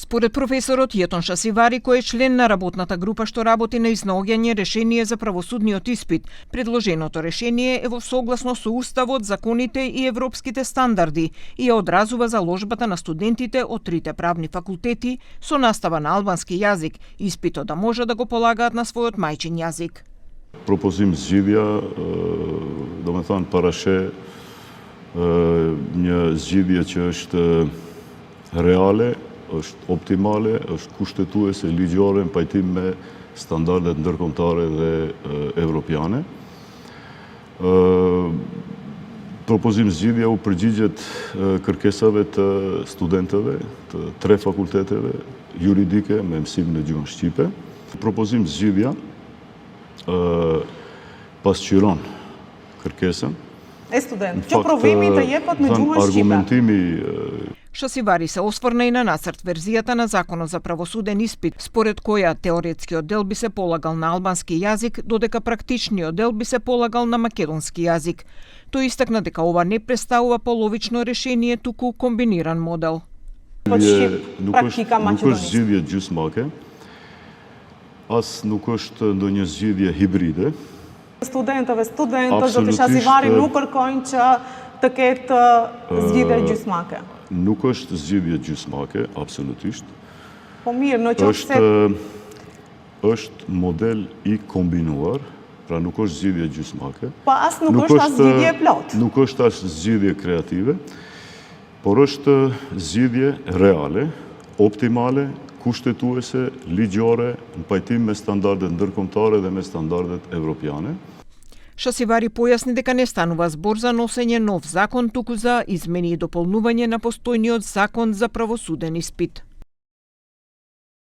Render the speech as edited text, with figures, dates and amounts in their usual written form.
Според професорот Јетон Шасивари, кој е член на работната група што работи на изнаоѓање решение за правосудниот испит, предложеното решение е во согласност со Уставот, законите и европските стандарди и ја одразува заложбата на студентите од трите правни факултети со настава на албански јазик, испитот да може да го полагаат на својот мајчин јазик. Propozim zgjidhja, domethënë parashe një zgjidhje që është reale, është optimale, është kushtetuese ligjore në pajtim me standardet ndërkombëtare dhe evropiane. Propozim zgjidhja u përgjigjet kërkesave të studentëve të tre fakulteteve juridike me mësim në gjuhën shqipe. Propozim zgjidhja pasqyron kërkesën. E student, që provimi të jepet në gjuhën shqipe. Argumentimi Шасивари се осврна и на нацрт верзијата на Законот за правосуден испит, според која теоретскиот дел би се полагал на албански јазик, додека практичниот дел би се полагал на македонски јазик. Тој истакна дека ова не представува половично решение, туку комбиниран модел. nuk është zgjidhje gjysmake, as nuk është ndonjë zgjidhje hibride. Studentëve, zoti Shasivari nuk kërkojnë që të ketë zgjidhje gjysmake. Nuk është zgjidhje gjysmake, absolutisht. Po mirë, në qoftë se është model i kombinuar, pra nuk është zgjidhje gjysmake. Po as nuk është as zgjidhje plot. Nuk është as zgjidhje kreative, por është zgjidhje reale, optimale, kushtetuese, ligjore, në pajtim me standardet ndërkombëtare dhe me standardet evropiane. Шасивари појасни дека не станува збор за носење нов закон, туку за измени и дополнување на постојниот закон за правосуден испит.